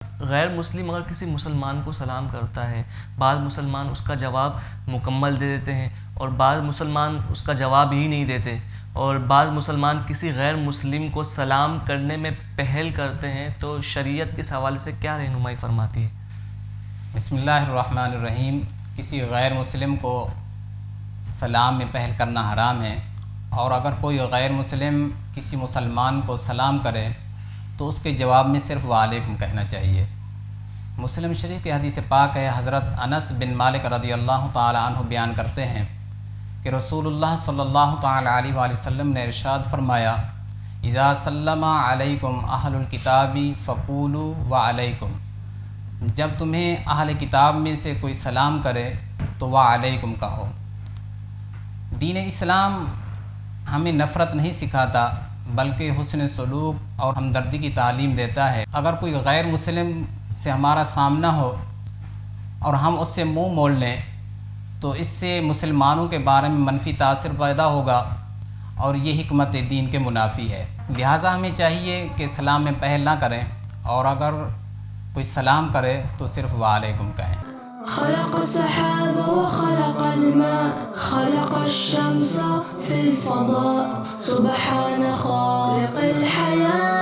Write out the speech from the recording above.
غیر مسلم اگر کسی مسلمان کو سلام کرتا ہے، بعض مسلمان اس کا جواب مکمل دے دیتے ہیں اور بعض مسلمان اس کا جواب ہی نہیں دیتے، اور بعض مسلمان کسی غیر مسلم کو سلام کرنے میں پہل کرتے ہیں، تو شریعت اس حوالے سے کیا رہنمائی فرماتی ہے؟ بسم اللہ الرحمن الرحیم۔ کسی غیر مسلم کو سلام میں پہل کرنا حرام ہے، اور اگر کوئی غیر مسلم کسی مسلمان کو سلام کرے تو اس کے جواب میں صرف وعلیکم کہنا چاہیے۔ مسلم شریف کی حدیث پاک ہے، حضرت انس بن مالک رضی اللہ تعالی عنہ بیان کرتے ہیں کہ رسول اللہ صلی اللہ تعالی علیہ وآلہ وسلم نے ارشاد فرمایا، اذا سلم علیکم اہل الکتاب فقولوا وعلیکم، جب تمہیں اہل کتاب میں سے کوئی سلام کرے تو وعلیکم کہو۔ دین اسلام ہمیں نفرت نہیں سکھاتا بلکہ حسن سلوک اور ہمدردی کی تعلیم دیتا ہے۔ اگر کوئی غیر مسلم سے ہمارا سامنا ہو اور ہم اس سے منہ موڑ لیں تو اس سے مسلمانوں کے بارے میں منفی تاثر پیدا ہوگا، اور یہ حکمت دین کے منافی ہے۔ لہٰذا ہمیں چاہیے کہ سلام میں پہل نہ کریں، اور اگر کوئی سلام کرے تو صرف وعلیکم کہیں۔ خلق السحاب وخلق الماء خلق الشمس في الفضاء سبحان خالق الحياة